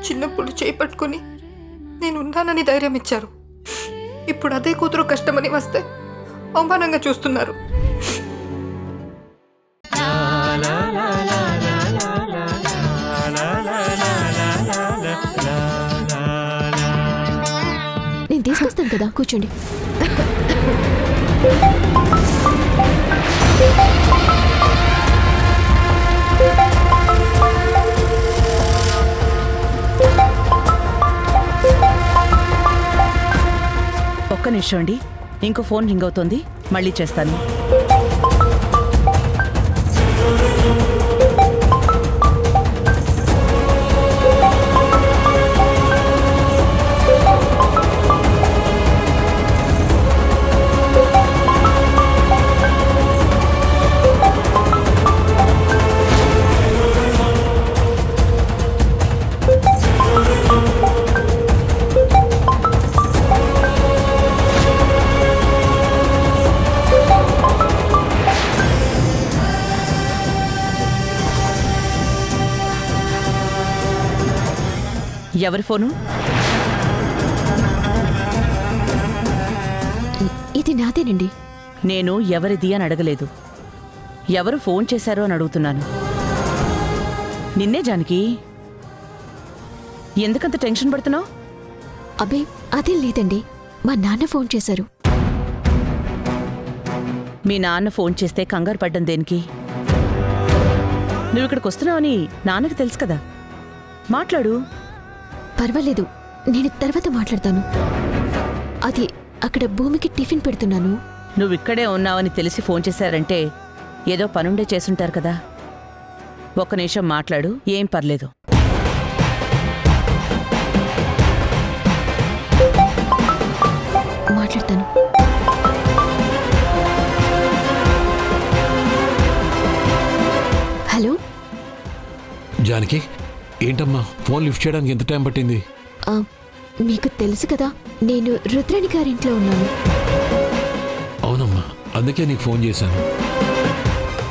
చిన్నప్పుడు చేపట్టుకుని నేను ఉన్నానని ధైర్యం ఇచ్చారు. ఇప్పుడు అదే కూతురు కష్టమని వస్తే అవమానంగా చూస్తున్నారు. నేను తీసుకొస్తాను కదా, కూర్చోండి. ఒక్క నిమిషం అండి, ఇంకో ఫోన్ రింగ్ అవుతోంది, మళ్ళీ చేస్తాను. ఎవరి ఫోను? ఇది నాదేనండి. నేను ఎవరిది అని అడగలేదు, ఎవరు ఫోన్ చేశారో అని అడుగుతున్నాను. నిన్నే జానకి, ఎందుకంత టెన్షన్ పడుతున్నావు? అబ్బే అదేం లేదండి, మా నాన్న ఫోన్ చేశారు. మీ నాన్న ఫోన్ చేస్తే కంగారు పడ్డం దేనికి? నువ్వు ఇక్కడికి వస్తున్నావని నాన్నకి తెలుసు కదా, మాట్లాడు. పర్వాలేదు, నేను తర్వాత మాట్లాడతాను. అది అక్కడ భూమికి టిఫిన్ పెడుతున్నాను. నువ్విక్కడే ఉన్నావని తెలిసి ఫోన్ చేశారంటే ఏదో పనుండే చేసుంటారు కదా. ఒక్క నిమిషం మాట్లాడు, ఏం పర్లేదు. మాట్లాడతాను. హలో జానకి, ఏంటమ్మా ఫోన్ లిఫ్ట్ చేయడానికి ఎంత టైం పట్టింది? మీకు తెలుసు కదా, నేను రుద్రాణి గారింట్లో ఉన్నాను. అవునమ్మా, అందుకే నీకు ఫోన్ చేశాను.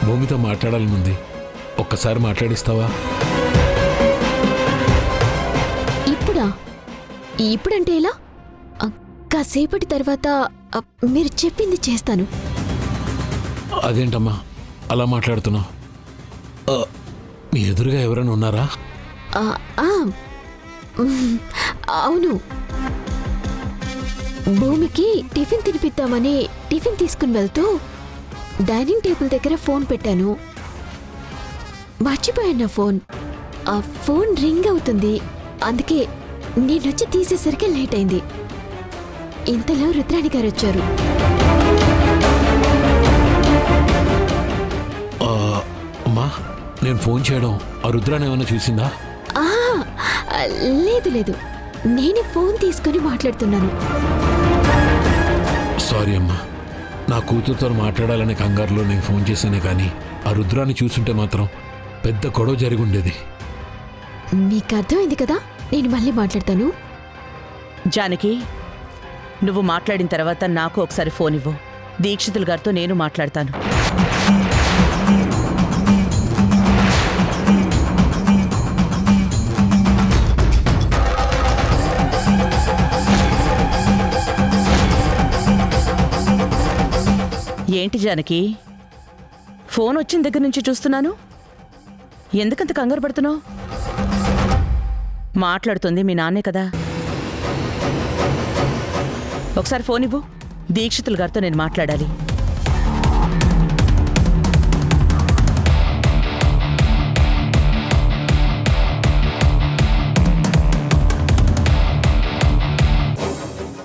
భూమితో మాట్లాడాలనుంది, ఒక్కసారి మాట్లాడిస్తావా? ఇప్పుడా? ఇప్పుడంటే ఎలా? కాసేపటి తర్వాత మీరు చెప్పింది చేస్తాను. అదేంటమ్మా అలా మాట్లాడుతున్నావు? మీ ఎదురుగా ఎవరైనా ఉన్నారా? అవును, భూమికి టిఫిన్ తినిపిద్దామని టిఫిన్ తీసుకుని వెళ్తూ డైనింగ్ టేబుల్ దగ్గర ఫోన్ పెట్టాను. మర్చిపోయాను నా ఫోన్. ఆ ఫోన్ రింగ్ అవుతుంది, అందుకే నేనొచ్చి తీసేసరికి లేట్ అయింది. ఇంతలో రుద్రాణి గారు వచ్చారు. అమ్మా, నేను ఫోన్ చేయడం ఆ రుద్రాన్ని ఏమైనా చూసిందా? లేదు లేదు, నేనే ఫోన్ తీసుకుని మాట్లాడుతున్నాను. సారీ అమ్మా, నా కూతురుతో మాట్లాడాలనే కంగారులో నేను ఫోన్ చేశానే కానీ ఆ రుద్రాన్ని చూసుంటే మాత్రం పెద్ద గొడవ జరిగి ఉండేది. మీకు అర్థమైంది కదా, నేను మళ్ళీ మాట్లాడతాను. జానకి, నువ్వు మాట్లాడిన తర్వాత నాకు ఒకసారి ఫోన్ ఇవ్వు. దీక్షితులు గారితో నేను మాట్లాడతాను. ఏంటి జానకి, ఫోన్ వచ్చిన దగ్గర నుంచి చూస్తున్నాను, ఎందుకంత కంగారు పడుతున్నావు? మాట్లాడుతుంది మీ నాన్నే కదా. ఒకసారి ఫోన్ ఇవ్వు, దీక్షితులు గారితో నేను మాట్లాడాలి.